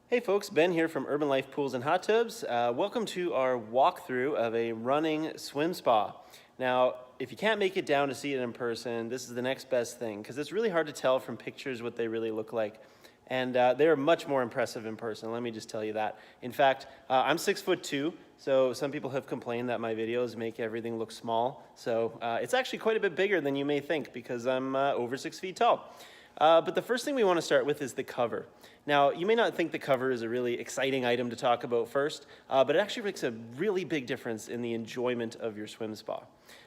Hey folks, Ben here from Urban Life Pools and Hot Tubs. Welcome to our walkthrough of a running swim spa. Now, if you can't make it down to see it in person, this is the next best thing because it's really hard to tell from pictures what they really look like. And they're much more impressive in person, let me just tell you that. In fact, I'm 6'2", so some people have complained that my videos make everything look small. So it's actually quite a bit bigger than you may think because I'm over 6 feet tall. But the first thing we want to start with is the cover. Now, you may not think the cover is a really exciting item to talk about first, but it actually makes a really big difference in the enjoyment of your swim spa.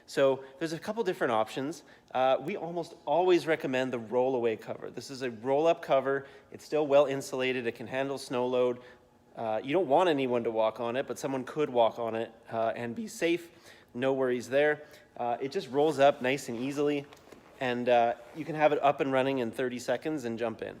So there's a couple different options. We almost always recommend the roll-away cover. This is a roll-up cover. It's still well insulated. It can handle snow load. You don't want anyone to walk on it, but someone could walk on it and be safe. No worries there. It just rolls up nice and easily, and you can have it up and running in 30 seconds and jump in.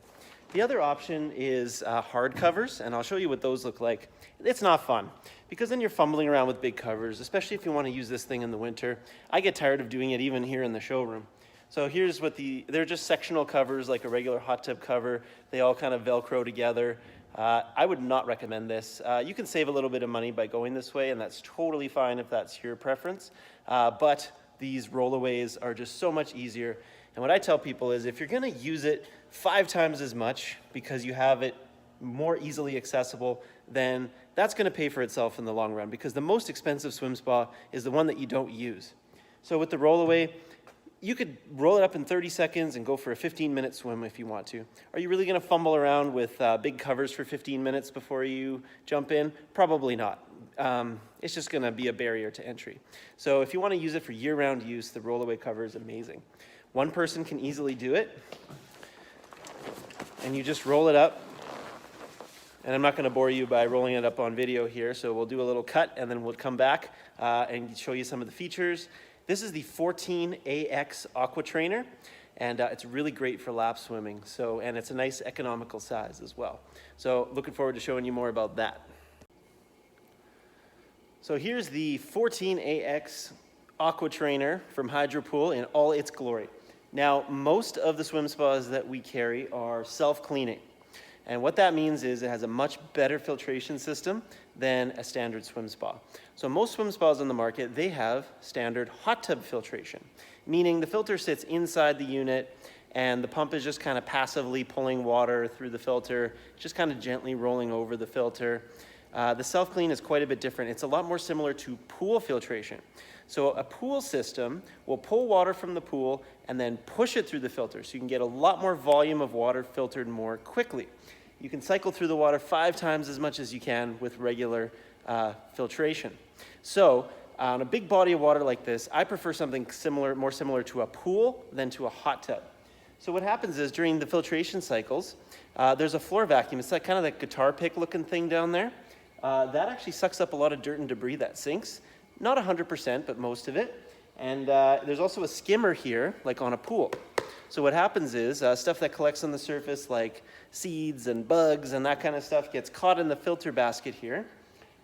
The other option is hard covers, and I'll show you what those look like. It's not fun, because then you're fumbling around with big covers, especially if you want to use this thing in the winter. I get tired of doing it even here in the showroom. So here's what they're just sectional covers like a regular hot tub cover. They all kind of Velcro together. I would not recommend this. You can save a little bit of money by going this way, and that's totally fine if that's your preference. But these rollaways are just so much easier. And what I tell people is if you're going to use it 5 times as much because you have it more easily accessible, then that's going to pay for itself in the long run, because the most expensive swim spa is the one that you don't use. So with the rollaway, you could roll it up in 30 seconds and go for a 15-minute swim if you want to. Are you really going to fumble around with big covers for 15 minutes before you jump in? Probably not. It's just going to be a barrier to entry. So if you want to use it for year-round use, the rollaway cover is amazing. One person can easily do it, and you just roll it up. And I'm not going to bore you by rolling it up on video here, so we'll do a little cut and then we'll come back and show you some of the features. This is the 14AX AquaTrainer, and it's really great for lap swimming. And it's a nice economical size as well. So looking forward to showing you more about that. So here's the 14AX AquaTrainer from Hydropool in all its glory. Now, most of the swim spas that we carry are self-cleaning. And what that means is it has a much better filtration system than a standard swim spa. So most swim spas on the market, they have standard hot tub filtration, meaning the filter sits inside the unit and the pump is just kind of passively pulling water through the filter, just kind of gently rolling over the filter. The self-clean is quite a bit different. It's a lot more similar to pool filtration. So a pool system will pull water from the pool and then push it through the filter, so you can get a lot more volume of water filtered more quickly. You can cycle through the water 5 times as much as you can with regular filtration. So on a big body of water like this, I prefer something similar, more similar to a pool than to a hot tub. So what happens is during the filtration cycles, there's a floor vacuum. It's like kind of that guitar pick looking thing down there. That actually sucks up a lot of dirt and debris that sinks. Not 100%, but most of it. And there's also a skimmer here, like on a pool. So what happens is stuff that collects on the surface, like seeds and bugs and that kind of stuff, gets caught in the filter basket here.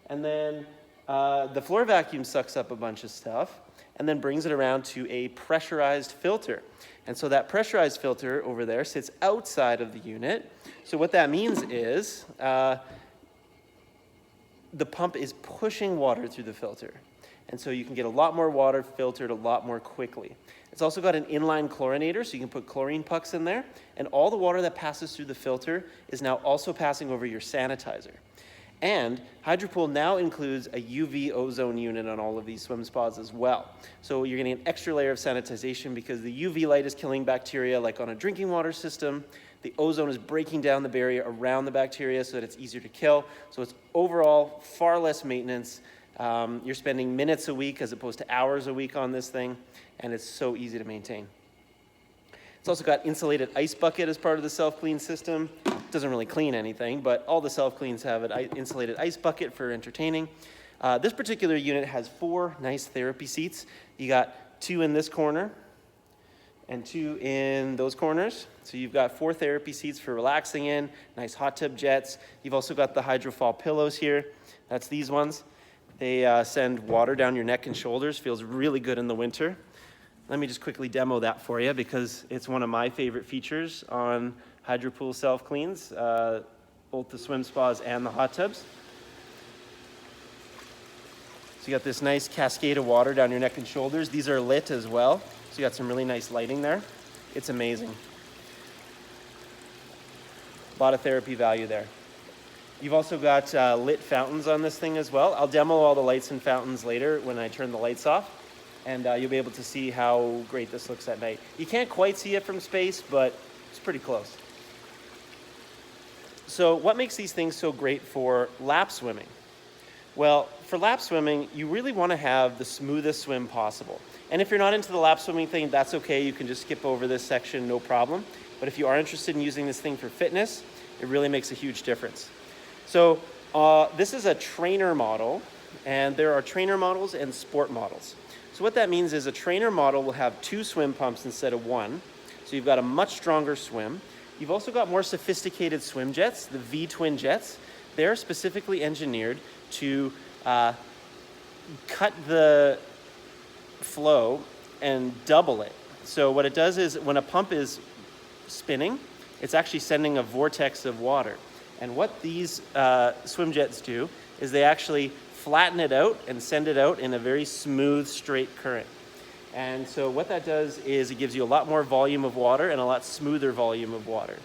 And then the floor vacuum sucks up a bunch of stuff and then brings it around to a pressurized filter. And so that pressurized filter over there sits outside of the unit. So what that means is the pump is pushing water through the filter. And so you can get a lot more water filtered a lot more quickly. It's also got an inline chlorinator, so you can put chlorine pucks in there, and all the water that passes through the filter is now also passing over your sanitizer. And Hydropool now includes a UV ozone unit on all of these swim spas as well. So you're getting an extra layer of sanitization because the UV light is killing bacteria like on a drinking water system. The ozone is breaking down the barrier around the bacteria so that it's easier to kill. So it's overall far less maintenance. You're spending minutes a week as opposed to hours a week on this thing, and it's so easy to maintain. It's also got insulated ice bucket as part of the self-clean system. It doesn't really clean anything, but all the self-cleans have an insulated ice bucket for entertaining. This particular unit has 4 nice therapy seats. You got 2 in this corner and 2 in those corners. So you've got 4 therapy seats for relaxing in, nice hot tub jets. You've also got the Hydrofall pillows here. That's these ones. They send water down your neck and shoulders. Feels really good in the winter. Let me just quickly demo that for you because it's one of my favorite features on Hydropool self-cleans. both the swim spas and the hot tubs. So you got this nice cascade of water down your neck and shoulders. These are lit as well, so you got some really nice lighting there. It's amazing. A lot of therapy value there. You've also got lit fountains on this thing as well. I'll demo all the lights and fountains later when I turn the lights off, and you'll be able to see how great this looks at night. You can't quite see it from space, but it's pretty close. So what makes these things so great for lap swimming? Well, for lap swimming, you really want to have the smoothest swim possible. And if you're not into the lap swimming thing, that's okay. You can just skip over this section, no problem. But if you are interested in using this thing for fitness, it really makes a huge difference. So this is a trainer model, and there are trainer models and sport models. So what that means is a trainer model will have 2 swim pumps instead of 1. So you've got a much stronger swim. You've also got more sophisticated swim jets, the V-twin jets. They're specifically engineered to cut the flow and double it. So what it does is when a pump is spinning, it's actually sending a vortex of water. And what these swim jets do is they actually flatten it out and send it out in a very smooth, straight current. And so what that does is it gives you a lot more volume of water and a lot smoother volume of water.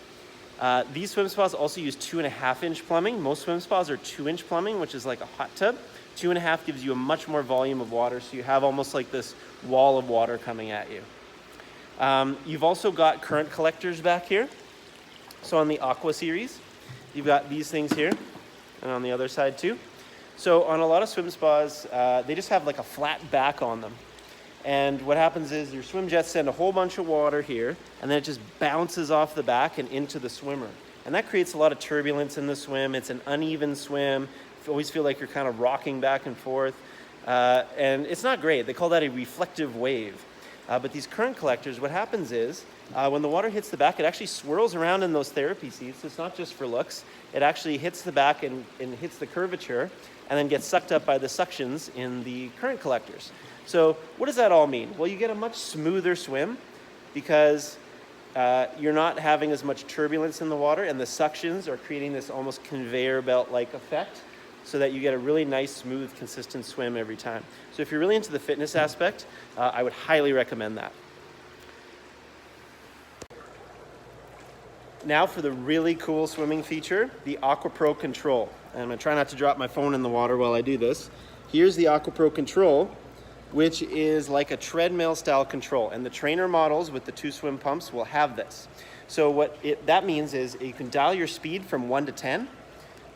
These swim spas also use 2.5-inch plumbing. Most swim spas are 2-inch plumbing, which is like a hot tub. 2.5 gives you a much more volume of water, so you have almost like this wall of water coming at you. You've also got current collectors back here. So on the Aqua series, you've got these things here, and on the other side too. So on a lot of swim spas, they just have like a flat back on them. And what happens is your swim jets send a whole bunch of water here, and then it just bounces off the back and into the swimmer. And that creates a lot of turbulence in the swim. It's an uneven swim. You always feel like you're kind of rocking back and forth. And it's not great. They call that a reflective wave. But these current collectors, what happens is when the water hits the back, it actually swirls around in those therapy seats. It's not just for looks. It actually hits the back and hits the curvature and then gets sucked up by the suctions in the current collectors. So what does that all mean? Well, you get a much smoother swim because you're not having as much turbulence in the water, and the suctions are creating this almost conveyor belt-like effect so that you get a really nice, smooth, consistent swim every time. So if you're really into the fitness aspect, I would highly recommend that. Now for the really cool swimming feature, the AquaPro Control. And I'm gonna try not to drop my phone in the water while I do this. Here's the AquaPro Control, which is like a treadmill style control. And the trainer models with the 2 swim pumps will have this. So what that means is you can dial your speed from 1 to 10.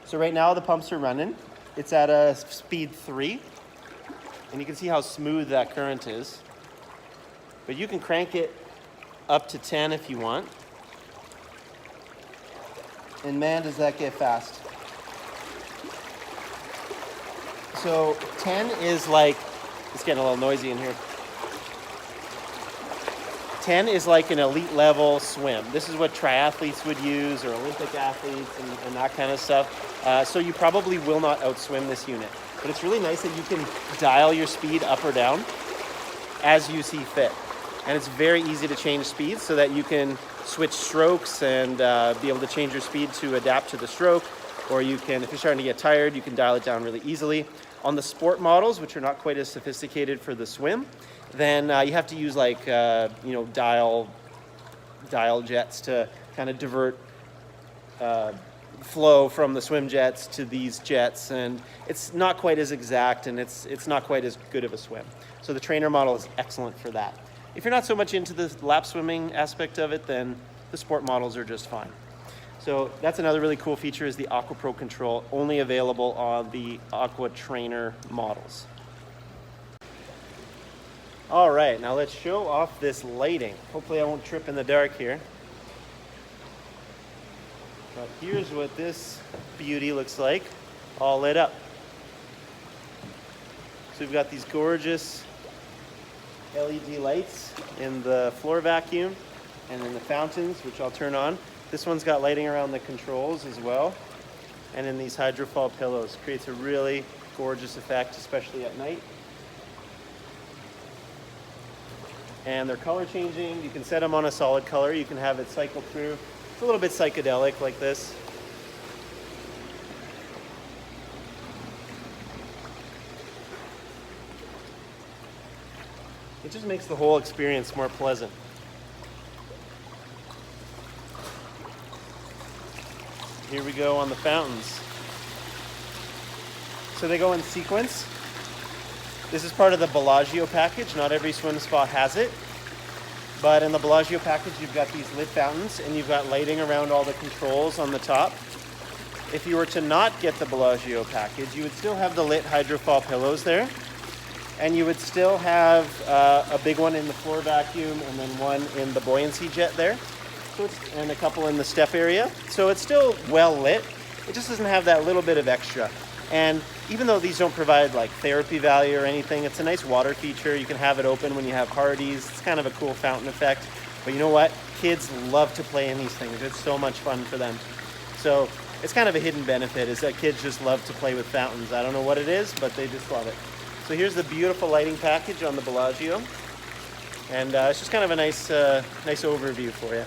So right now the pumps are running. It's at a speed 3. And you can see how smooth that current is. But you can crank it up to 10 if you want. And man, does that get fast. So 10 is like, it's getting a little noisy in here. 10 is like an elite level swim. This is what triathletes would use, or Olympic athletes and that kind of stuff. So you probably will not outswim this unit. But it's really nice that you can dial your speed up or down as you see fit. And it's very easy to change speeds so that you can switch strokes and be able to change your speed to adapt to the stroke. Or you can, if you're starting to get tired, you can dial it down really easily. On the sport models, which are not quite as sophisticated for the swim, then you have to use like, dial jets to kind of divert flow from the swim jets to these jets. And it's not quite as exact, and it's not quite as good of a swim. So the trainer model is excellent for that. If you're not so much into the lap swimming aspect of it, then the sport models are just fine. So that's another really cool feature, is the AquaPro Control, only available on the AquaTrainer models. All right, now let's show off this lighting. Hopefully I won't trip in the dark here. But here's what this beauty looks like, all lit up. So we've got these gorgeous LED lights in the floor vacuum and in the fountains, which I'll turn on. This one's got lighting around the controls as well. And in these hydrofall pillows, creates a really gorgeous effect, especially at night. And they're color changing. You can set them on a solid color. You can have it cycle through. It's a little bit psychedelic like this. It just makes the whole experience more pleasant. Here we go on the fountains. So they go in sequence. This is part of the Bellagio package. Not every swim spa has it. But in the Bellagio package, you've got these lit fountains and you've got lighting around all the controls on the top. If you were to not get the Bellagio package, you would still have the lit hydrofall pillows there. And you would still have a big one in the floor vacuum and then one in the buoyancy jet there. So and a couple in the step area. So it's still well lit. It just doesn't have that little bit of extra. And even though these don't provide like therapy value or anything, it's a nice water feature. You can have it open when you have parties. It's kind of a cool fountain effect. But you know what? Kids love to play in these things. It's so much fun for them. So it's kind of a hidden benefit is that kids just love to play with fountains. I don't know what it is, but they just love it. So here's the beautiful lighting package on the Bellagio. And it's just kind of a nice overview for you.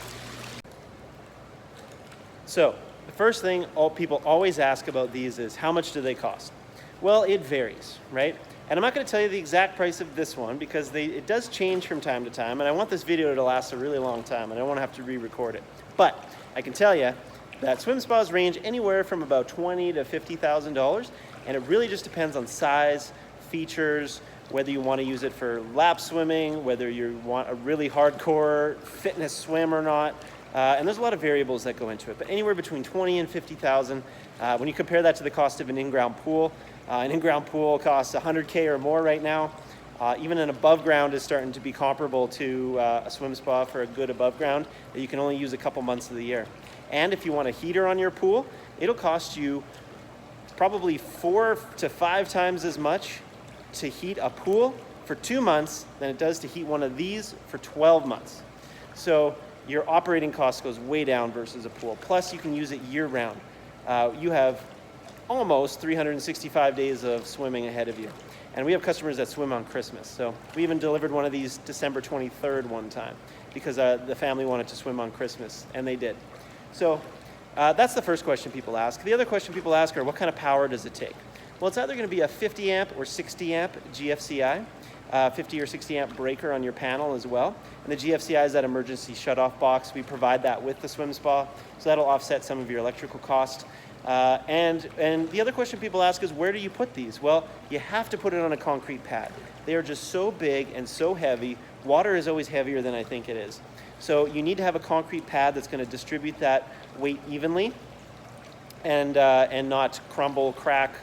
So the first thing people always ask about these is how much do they cost? Well, it varies, right? And I'm not going to tell you the exact price of this one because it does change from time to time, and I want this video to last a really long time, and I don't want to have to re-record it. But I can tell you that swim spas range anywhere from about $20,000 to $50,000, and it really just depends on size, features, whether you want to use it for lap swimming, whether you want a really hardcore fitness swim or not. And there's a lot of variables that go into it, but anywhere between $20,000 and $50,000. When you compare that to the cost of an in-ground pool, an in-ground pool costs $100K or more right now. Even an above ground is starting to be comparable to a swim spa for a good above ground that you can only use a couple months of the year. And if you want a heater on your pool, it'll cost you probably 4 to 5 times as much to heat a pool for 2 months than it does to heat one of these for 12 months. So your operating cost goes way down versus a pool. Plus you can use it year round. You have almost 365 days of swimming ahead of you. And we have customers that swim on Christmas. So we even delivered one of these December 23rd one time because the family wanted to swim on Christmas, and they did. So that's the first question people ask. The other question people ask are, what kind of power does it take? Well, it's either going to be a 50 amp or 60 amp GFCI, 50 or 60 amp breaker on your panel as well. And the GFCI is that emergency shutoff box. We provide that with the swim spa, so that'll offset some of your electrical cost. And the other question people ask is, where do you put these? Well, you have to put it on a concrete pad. They are just so big and so heavy. Water is always heavier than I think it is. So you need to have a concrete pad that's going to distribute that weight evenly and not crumble, crack,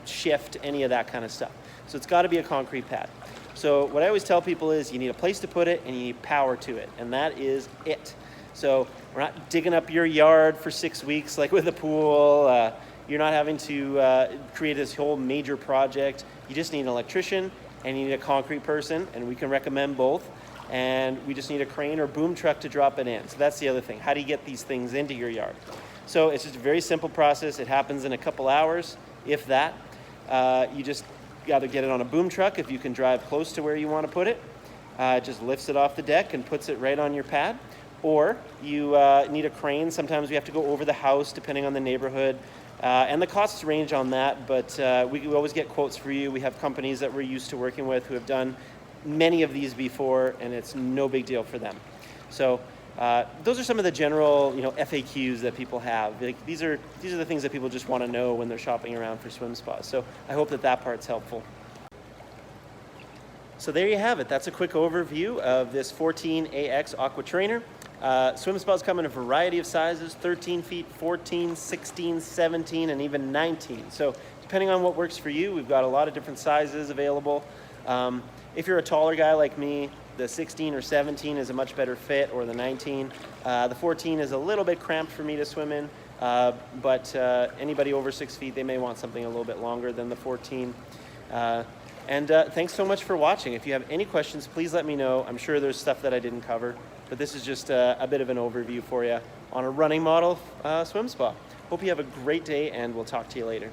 shift, any of that kind of stuff. So it's got to be a concrete pad. So what I always tell people is you need a place to put it and you need power to it, and that is it. So we're not digging up your yard for 6 weeks like with a pool. You're not having to create this whole major project. You just need an electrician and you need a concrete person, and we can recommend both. And we just need a crane or boom truck to drop it in. So that's the other thing. How do you get these things into your yard? So it's just a very simple process. It happens in a couple hours, if that. You just got to get it on a boom truck if you can drive close to where you want to put it. It just lifts it off the deck and puts it right on your pad. Or you need a crane. Sometimes we have to go over the house depending on the neighborhood. And the costs range on that, but we always get quotes for you. We have companies that we're used to working with who have done many of these before, and it's no big deal for them. So those are some of the general, FAQs that people have. Like, these are the things that people just want to know when they're shopping around for swim spas. So I hope that part's helpful. So there you have it. That's a quick overview of this 14AX AquaTrainer. Swim spas come in a variety of sizes: 13 feet, 14, 16, 17, and even 19. So depending on what works for you, we've got a lot of different sizes available. If you're a taller guy like me, the 16 or 17 is a much better fit, or the 19. The 14 is a little bit cramped for me to swim in, but anybody over 6 feet, they may want something a little bit longer than the 14. Thanks so much for watching. If you have any questions, please let me know. I'm sure there's stuff that I didn't cover, but this is just a bit of an overview for you on a running model swim spa. Hope you have a great day, and we'll talk to you later.